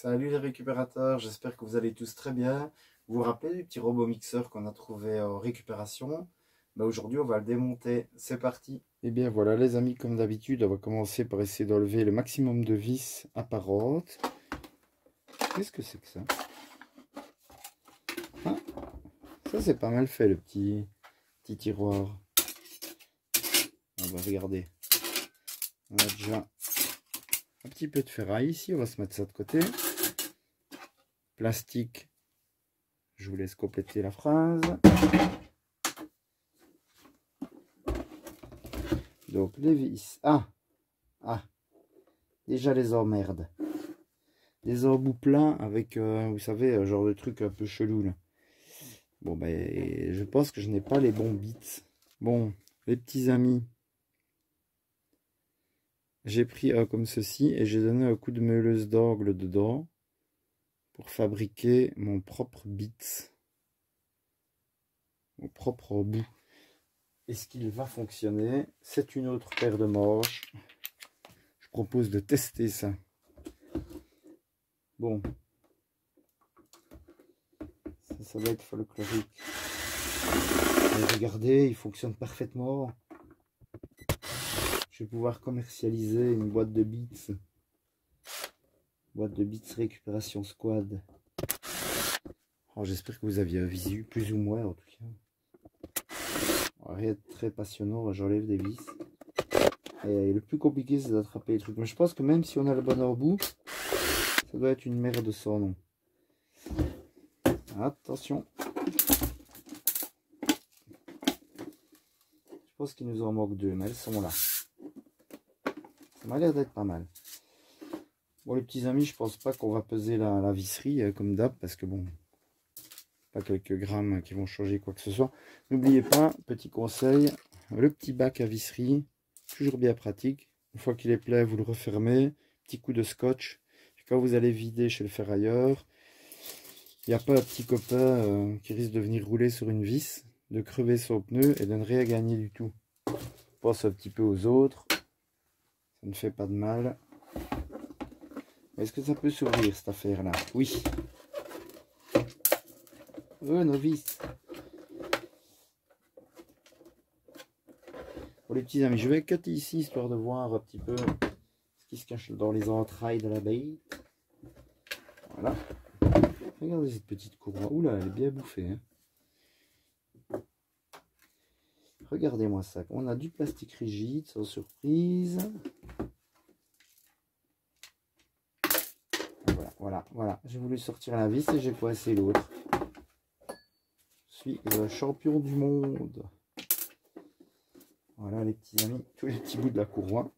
Salut les récupérateurs, j'espère que vous allez tous très bien. Vous vous rappelez du petit robot mixeur qu'on a trouvé en récupération? Aujourd'hui on va le démonter, c'est parti. Et bien voilà les amis, comme d'habitude, on va commencer par essayer d'enlever le maximum de vis apparentes. Qu'est-ce que c'est que ça? Ah, ça c'est pas mal fait le petit tiroir. On va regarder. On a déjà un petit peu de ferraille ici, on va se mettre ça de côté. Plastique. Je vous laisse compléter la phrase. Donc les vis. Déjà les emmerdes. Des embouts pleins avec, vous savez, un genre de truc un peu chelou là. Bon ben, je pense que je n'ai pas les bons bits. Bon, les petits amis. J'ai pris un comme ceci et j'ai donné un coup de meuleuse d'angle dedans pour fabriquer mon propre bit. Mon propre bout. Est-ce qu'il va fonctionner? C'est une autre paire de manches. Je propose de tester ça. Bon. Ça va être folklorique. Et regardez, il fonctionne parfaitement. Je vais pouvoir commercialiser une boîte de bits. Boîte de bits récupération squad. Oh, j'espère que vous aviez un visu, plus ou moins en tout cas. Rien de très passionnant, j'enlève des vis. Et le plus compliqué c'est d'attraper les trucs. Mais je pense que même si on a le bon bout, ça doit être une merde sans nom. Attention. Je pense qu'il nous en manque deux, mais elles sont là. Ça m'a l'air d'être pas mal. Bon les petits amis, je pense pas qu'on va peser la visserie comme d'hab, parce que bon, pas quelques grammes qui vont changer quoi que ce soit. N'oubliez pas, petit conseil, le petit bac à visserie, toujours bien pratique. Une fois qu'il est plein, vous le refermez, petit coup de scotch. Et quand vous allez vider chez le ferrailleur, il n'y a pas un petit copain qui risque de venir rouler sur une vis, de crever son pneu et de ne rien gagner du tout. Pense un petit peu aux autres, ça ne fait pas de mal. Est-ce que ça peut s'ouvrir cette affaire là? Oui. Oh, novice. Pour les petits amis, je vais cutter ici histoire de voir un petit peu ce qui se cache dans les entrailles de la bête. Voilà. Regardez cette petite courroie. Oula, elle est bien bouffée. Hein. Regardez-moi ça. On a du plastique rigide, sans surprise. Voilà. J'ai voulu sortir la vis et j'ai coincé l'autre. Je suis le champion du monde. Voilà les petits amis, tous les petits bouts de la courroie.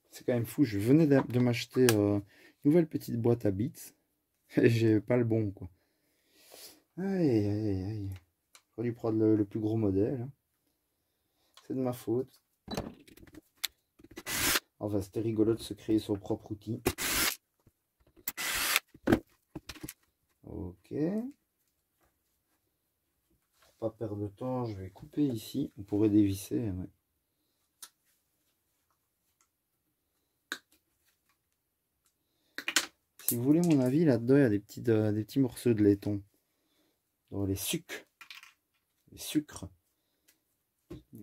C'est quand même fou, je venais de m'acheter une nouvelle petite boîte à bits. Et j'ai pas le bon quoi. Aïe. J'aurais dû prendre le plus gros modèle. Hein. C'est de ma faute. Enfin, c'était rigolo de se créer son propre outil. Ok. Pour pas perdre de temps, je vais couper ici. On pourrait dévisser. Ouais. Si vous voulez mon avis, là-dedans, il y a des petits morceaux de laiton. Dans les sucres. Les sucres.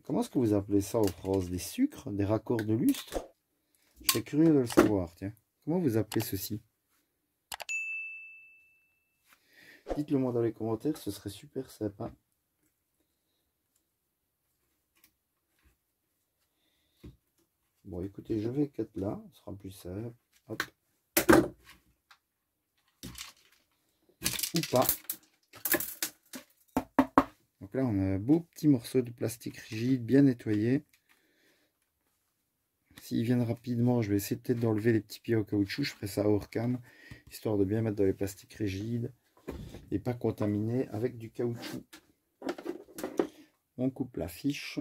Comment est-ce que vous appelez ça en France? Des sucres? Des raccords de lustre? Je serais curieux de le savoir, tiens. Comment vous appelez ceci? Dites-le moi dans les commentaires, ce serait super sympa. Bon, écoutez, je vais cut là, ce sera plus simple. Hop. Ou pas. Donc là, on a un beau petit morceau de plastique rigide, bien nettoyé. S'ils viennent rapidement, je vais essayer peut-être d'enlever les petits pieds au caoutchouc. Je ferai ça hors cam, histoire de bien mettre dans les plastiques rigides et pas contaminer avec du caoutchouc. On coupe la fiche.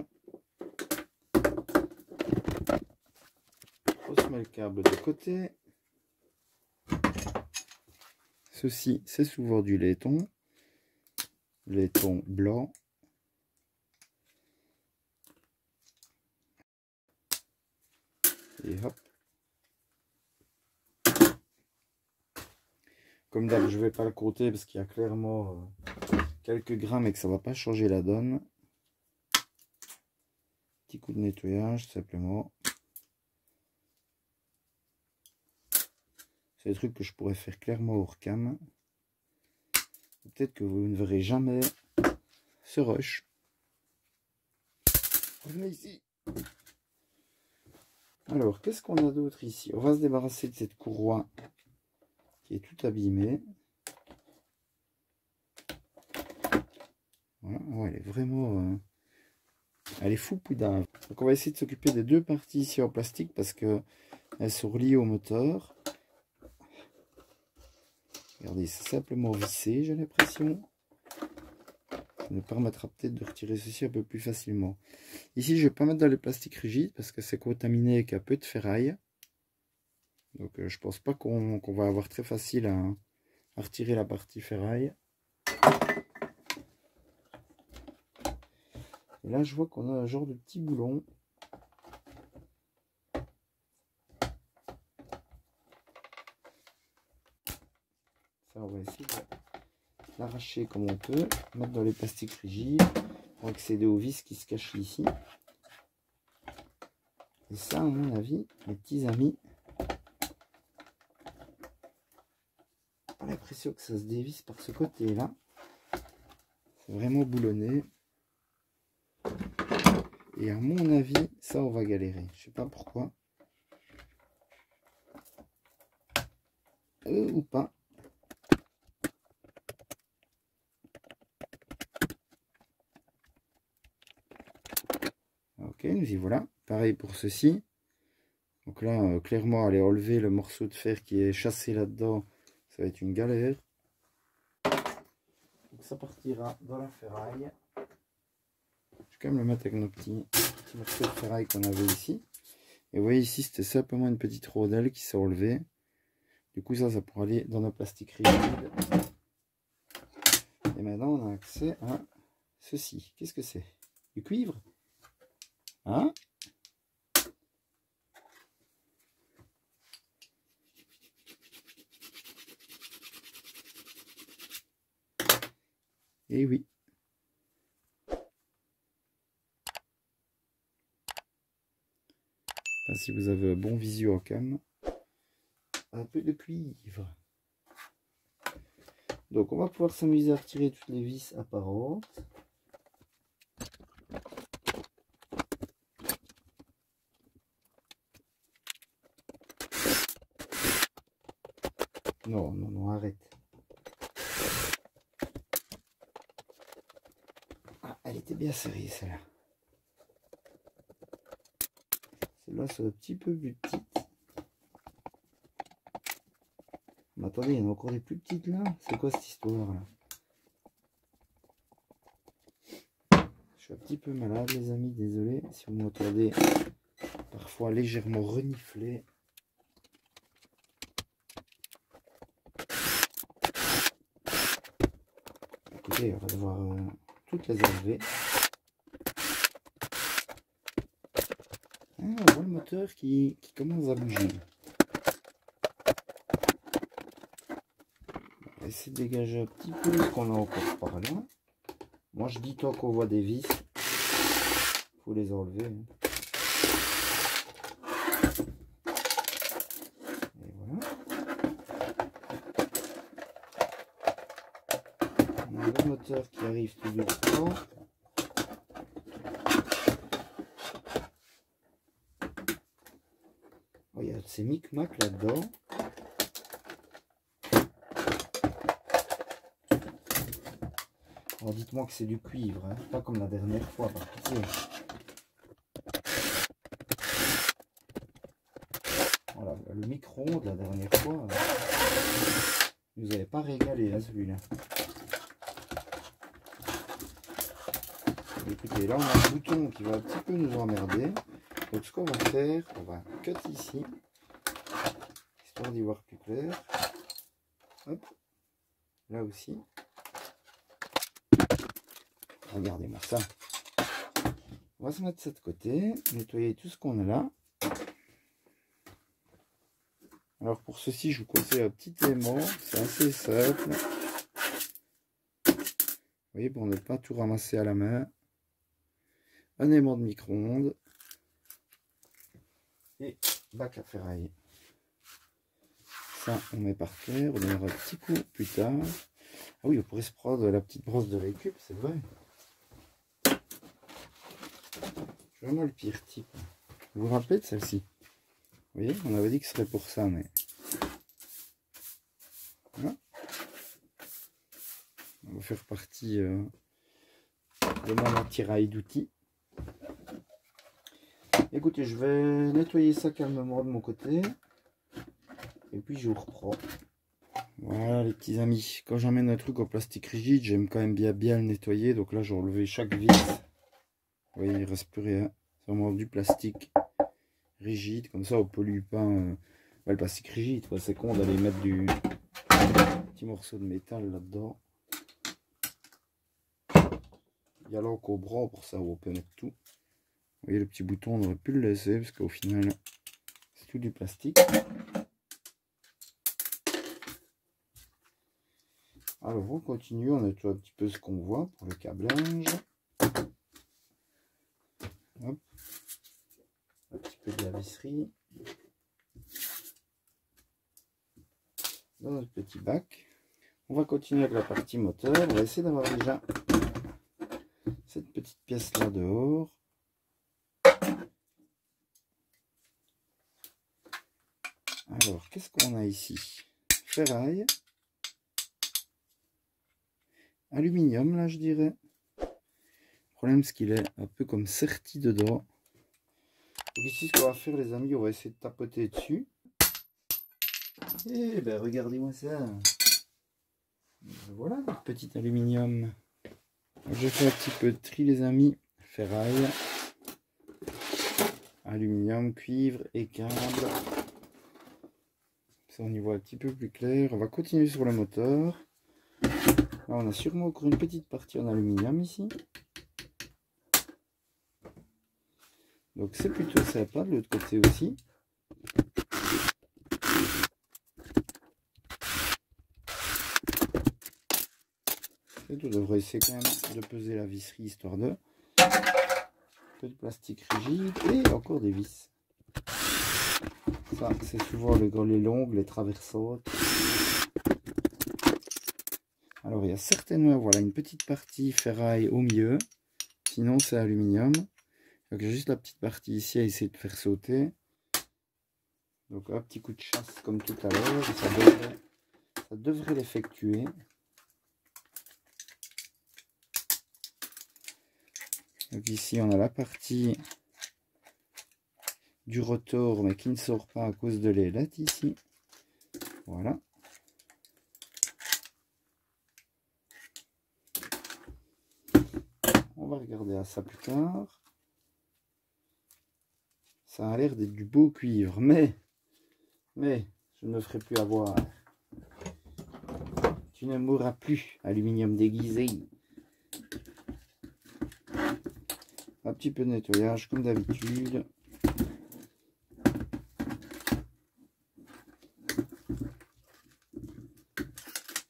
On se met le câble de côté. Ceci, c'est souvent du laiton. Laiton blanc. Et hop. Comme d'hab, je vais pas le compter parce qu'il y a clairement quelques grammes et que ça va pas changer la donne. Petit coup de nettoyage simplement. C'est des trucs que je pourrais faire clairement hors cam. Peut-être que vous ne verrez jamais ce rush. Revenez ici. Alors, qu'est-ce qu'on a d'autre ici? On va se débarrasser de cette courroie qui est toute abîmée. Voilà, ouais, elle est vraiment... elle est fou poudave. Donc on va essayer de s'occuper des deux parties ici en plastique parce que elles sont reliées au moteur. Regardez, c'est simplement vissé, j'ai l'impression. Ça nous permettra peut-être de retirer ceci un peu plus facilement. Ici, je ne vais pas mettre dans le plastique rigide parce que c'est contaminé avec un peu de ferraille. Donc je pense pas qu'on va avoir très facile à retirer la partie ferraille. Et là, je vois qu'on a un genre de petit boulon. Ça, on va essayer de l'arracher comme on peut, mettre dans les plastiques rigides pour accéder aux vis qui se cachent ici. Et ça, à mon avis, mes petits amis, j'ai l'impression que ça se dévisse par ce côté-là. C'est vraiment boulonné. Et à mon avis, ça, on va galérer. Je sais pas pourquoi. Ou pas. Ok, nous y voilà. Pareil pour ceci. Donc là, clairement, aller enlever le morceau de fer qui est chassé là-dedans, ça va être une galère. Donc ça partira dans la ferraille. Je vais quand même le mettre avec nos petits morceaux de ferraille qu'on avait ici. Et vous voyez ici, c'était simplement une petite rondelle qui s'est enlevée. Du coup, ça pourra aller dans nos plastiques rigides. Et maintenant, on a accès à ceci. Qu'est-ce que c'est? Du cuivre? Hein? Et oui. Enfin, si vous avez un bon visu en cam. Un peu de cuivre. Donc on va pouvoir s'amuser à retirer toutes les vis apparentes. Non, non, non, arrête. Ah, elle était bien serrée celle-là. Celle-là c'est un petit peu plus petite. Mais attendez, il y en a encore des plus petites là. C'est quoi cette histoire là? Je suis un petit peu malade les amis, désolé si vous m'entendez parfois légèrement renifler. Écoutez, on va devoir toutes les enlever. Ah, on voit le moteur qui commence à bouger. On va essayer de dégager un petit peu ce qu'on a encore par là. Moi je dis tant qu'on voit des vis, faut les enlever. Et voilà. On a le moteur qui arrive tout doucement. Oh, il y a ces micmacs là-dedans. Alors dites-moi que c'est du cuivre, hein, pas comme la dernière fois, par pitié. Voilà, le micro-ondes la dernière fois, vous n'avez pas régalé hein, celui-là. Écoutez, là on a un bouton qui va un petit peu nous emmerder. Donc ce qu'on va faire, on va cut ici, histoire d'y voir plus clair. Hop, là aussi. Regardez-moi ça. On va se mettre ça de côté, nettoyer tout ce qu'on a là. Alors pour ceci, je vous conseille un petit aimant, c'est assez simple. Vous voyez, pour ne pas tout ramasser à la main. Un aimant de micro-ondes. Et bac à ferraille. Ça, on met par terre, on donnera un petit coup plus tard. Ah oui, on pourrait se prendre la petite brosse de récup, c'est vrai. C'est vraiment le pire type. Vous vous rappelez de celle-ci? Vous voyez, on avait dit que ce serait pour ça, mais... Voilà. On va faire partie de mon attirail d'outils. Écoutez, je vais nettoyer ça calmement de mon côté. Et puis je vous reprends. Voilà les petits amis. Quand j'emmène un truc en plastique rigide, j'aime quand même bien le nettoyer. Donc là, j'ai enlevé chaque vis. Vous voyez, il ne reste plus rien. C'est vraiment du plastique rigide. Comme ça, on ne pollue pas le plastique rigide. C'est con d'aller mettre du petit morceau de métal là-dedans. Il y a l'encombrant pour ça où on peut mettre tout. Vous voyez, le petit bouton, on aurait pu le laisser parce qu'au final, c'est tout du plastique. Alors, on continue, on nettoie un petit peu ce qu'on voit pour le câblage. Hop. Un petit peu de la visserie. Dans notre petit bac. On va continuer avec la partie moteur. On va essayer d'avoir déjà cette petite pièce là dehors. Alors, qu'est-ce qu'on a ici? Ferraille. Aluminium, là, je dirais. Le problème, c'est qu'il est un peu comme serti dedans. Donc ici, ce qu'on va faire, les amis, on va essayer de tapoter dessus. Et ben, regardez-moi ça. Voilà, notre petit aluminium. J'ai fait un petit peu de tri, les amis. Ferraille, aluminium, cuivre et câble. Ça, on y voit un petit peu plus clair. On va continuer sur le moteur. Là, on a sûrement encore une petite partie en aluminium ici. Donc, c'est plutôt sympa de l'autre côté aussi. Et on devrait essayer quand même de peser la visserie histoire de. Un peu de plastique rigide et encore des vis. Ça, c'est souvent les longues, les traversantes. Alors, il y a certainement, voilà, une petite partie ferraille au milieu. Sinon, c'est aluminium. Donc, j'ai juste la petite partie ici à essayer de faire sauter. Donc, un petit coup de chasse comme tout à l'heure. Ça devrait l'effectuer. Donc, ici, on a la partie du rotor, mais qui ne sort pas à cause de l'ailette ici. Voilà. On va regarder à ça plus tard. Ça a l'air d'être du beau cuivre, mais je ne me ferai plus avoir. Tu ne mourras plus, aluminium déguisé. Un petit peu de nettoyage comme d'habitude.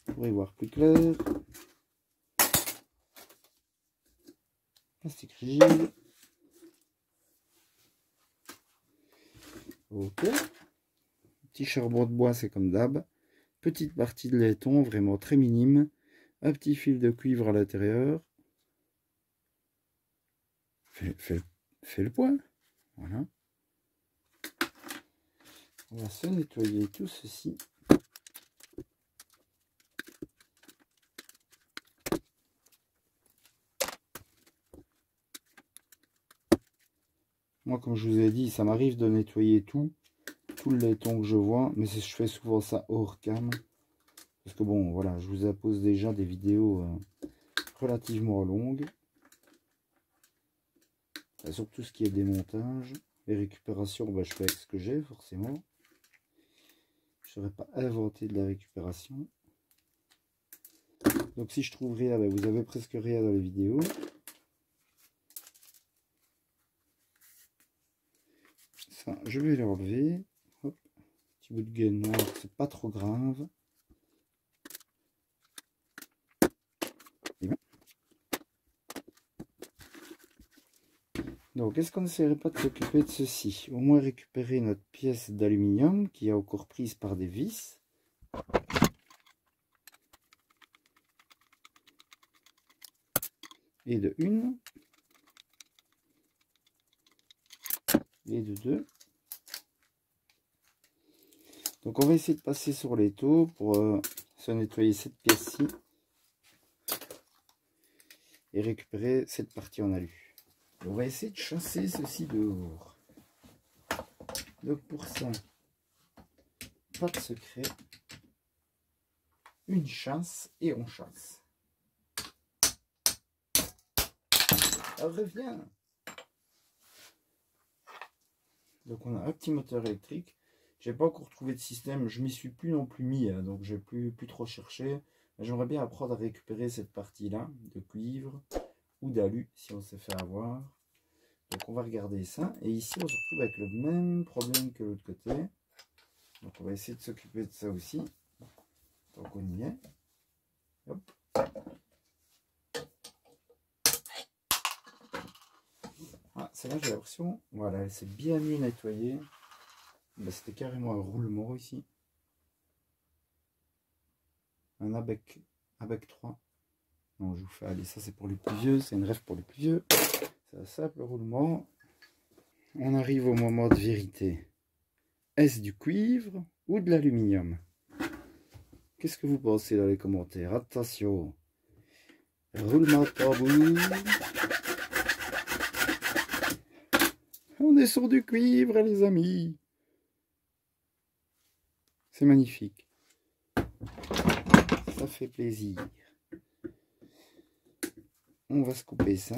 Pour y voir plus clair. Plastique rigide. Ok. Petit charbon de bois, c'est comme d'hab. Petite partie de laiton, vraiment très minime. Un petit fil de cuivre à l'intérieur. Fais le point. Voilà. On va se nettoyer tout ceci. Moi, comme je vous ai dit, ça m'arrive de nettoyer tout le laiton que je vois, mais je fais souvent ça hors cam. Parce que bon, voilà, je vous impose déjà des vidéos relativement longues. Et surtout ce qui est démontage. Les récupérations, bah, je fais avec ce que j'ai, forcément. Je ne saurais pas inventer de la récupération. Donc si je trouve rien, bah, vous avez presque rien dans les vidéos. Ça, je vais l'enlever. Petit bout de gaine noire, c'est pas trop grave. Donc, est-ce qu'on n'essaierait pas de s'occuper de ceci? Au moins récupérer notre pièce d'aluminium qui est encore prise par des vis. Et de une. Et de deux. Donc, on va essayer de passer sur l'étau pour se nettoyer cette pièce-ci. Et récupérer cette partie en alu. On va essayer de chasser ceci dehors. Donc pour ça, pas de secret. Une chasse et on chasse. Elle revient. Donc on a un petit moteur électrique. J'ai pas encore trouvé de système. Je m'y suis plus non plus mis. Donc j'ai plus trop cherché. J'aimerais bien apprendre à récupérer cette partie-là de cuivre ou d'alu si on s'est fait avoir. Donc on va regarder ça. Et ici on se retrouve avec le même problème que l'autre côté. Donc on va essayer de s'occuper de ça aussi. Donc on y est. Hop. Ah, celle-là j'ai l'impression. Voilà, elle s'est bien mieux nettoyée. Ben, c'était carrément un roulement ici. Un ABEC 3. Non, je vous fais, allez, ça c'est pour les plus vieux, c'est une rêve pour les plus vieux. C'est un simple roulement. On arrive au moment de vérité. Est-ce du cuivre ou de l'aluminium? Qu'est-ce que vous pensez dans les commentaires? Attention. Roulement de tambour. On est sur du cuivre, les amis. C'est magnifique. Ça fait plaisir. On va se couper ça.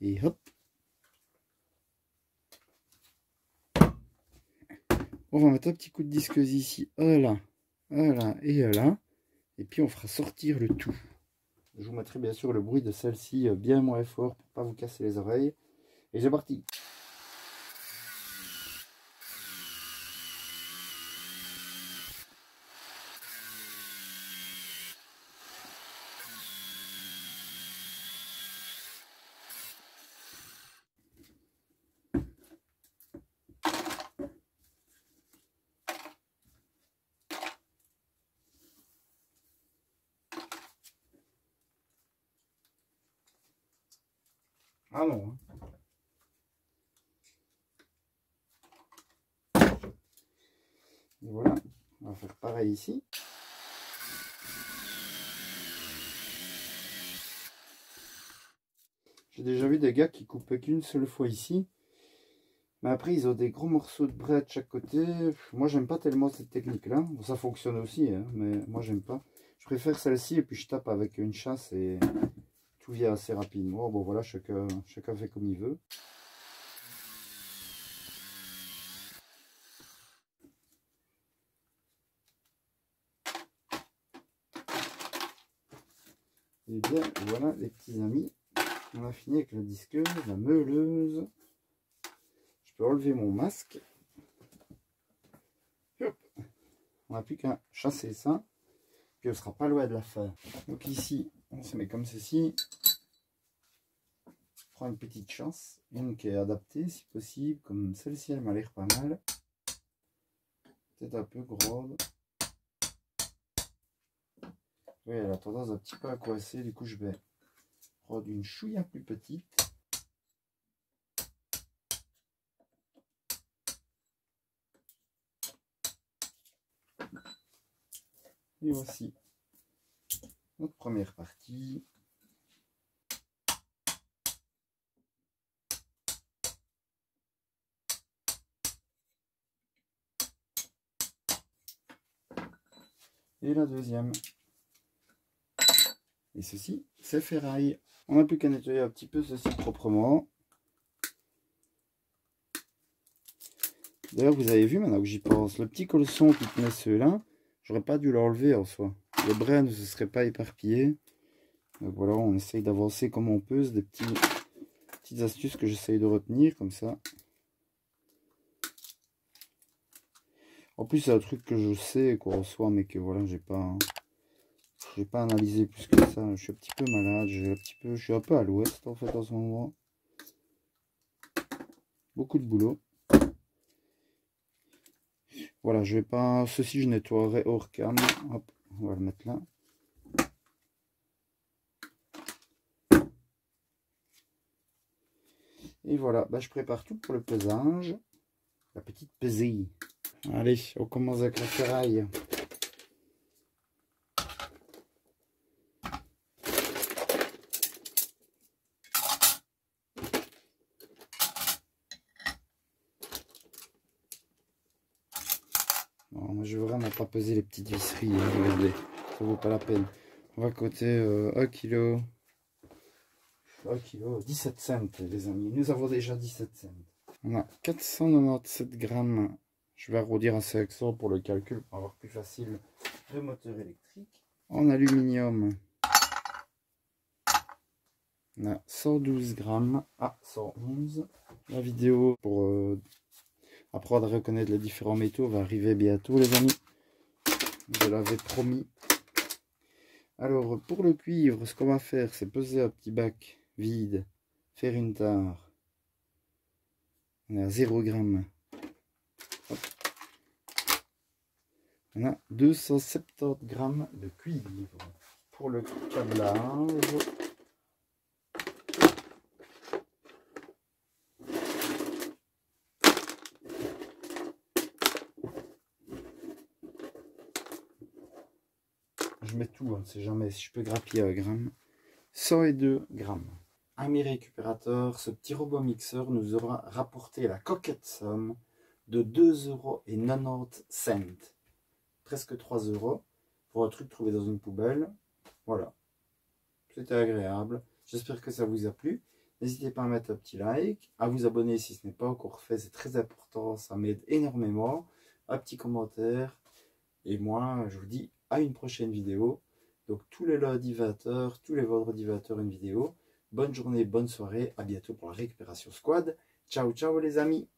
Et hop. On va mettre un petit coup de disqueuse ici. Voilà. Voilà. Et là. Et puis on fera sortir le tout. Je vous mettrai bien sûr le bruit de celle-ci bien moins fort pour pas vous casser les oreilles. Et c'est parti. Ah non. Et voilà. On va faire pareil ici. J'ai déjà vu des gars qui coupaient qu'une seule fois ici. Mais après, ils ont des gros morceaux de bras de chaque côté. Moi, j'aime pas tellement cette technique-là. Bon, ça fonctionne aussi, hein, mais moi, j'aime pas. Je préfère celle-ci et puis je tape avec une chasse et tout vient assez rapidement. Bon, voilà, chacun fait comme il veut. Et bien, voilà, les petits amis. On a fini avec la disqueuse, la meuleuse. Je peux enlever mon masque. Hop. On n'a plus qu'à chasser ça. Puis on sera pas loin de la fin. Donc ici, on se met comme ceci. On prend une petite chasse. Une qui est adaptée si possible. Comme celle-ci, elle m'a l'air pas mal. Peut-être un peu grande. Oui, elle a tendance un petit peu à coincer. Du coup, je vais prendre une chouïa plus petite. Et voici notre première partie. Et la deuxième. Et ceci, c'est ferraille. On n'a plus qu'à nettoyer un petit peu ceci proprement. D'ailleurs, vous avez vu, maintenant que j'y pense, le petit colson qui tenait ceux-là, j'aurais pas dû l'enlever en soi. Le brin ne se serait pas éparpillé. Donc voilà, on essaye d'avancer comme on peut. C'est des petites astuces que j'essaye de retenir comme ça. En plus, c'est un truc que je sais qu'on reçoit, mais que voilà, j'ai pas analysé plus que ça. Je suis un petit peu malade, je suis un peu à l'ouest en fait en ce moment. Beaucoup de boulot. Voilà, je vais pas. Ceci, je nettoierai hors cam. Hop, on va le mettre là. Et voilà, bah, je prépare tout pour le pesage. La petite pesée. Allez, on commence avec la ferraille. Non, moi je veux vraiment pas peser les petites visseries, hein, regardez, ça vaut pas la peine. On va coter 1 kg. 1 kg, 17 cents les amis, nous avons déjà 17 cents. On a 497 grammes, je vais arrondir à 500 pour le calcul, pour avoir plus facile le moteur électrique. En aluminium, on a 112 grammes à 111. La vidéo pour apprendre à reconnaître les différents métaux va arriver bientôt les amis. Je l'avais promis. Alors pour le cuivre, ce qu'on va faire, c'est peser un petit bac vide, faire une tare. On est à 0 g. Hop. On a 270 grammes de cuivre. Pour le câblage, je mets tout, on ne sait jamais si je peux grappiller 1 gramme. 102 grammes. Amis récupérateurs, ce petit robot mixeur nous aura rapporté la coquette somme de 2,90 €. Presque 3 € pour un truc trouvé dans une poubelle. Voilà. C'était agréable. J'espère que ça vous a plu. N'hésitez pas à mettre un petit like, à vous abonner si ce n'est pas encore fait, c'est très important, ça m'aide énormément. Un petit commentaire. Et moi, je vous dis à une prochaine vidéo. Donc tous les lundis 20h, tous les vendredis 20h une vidéo. Bonne journée, bonne soirée, à bientôt pour la récupération squad. Ciao, ciao les amis!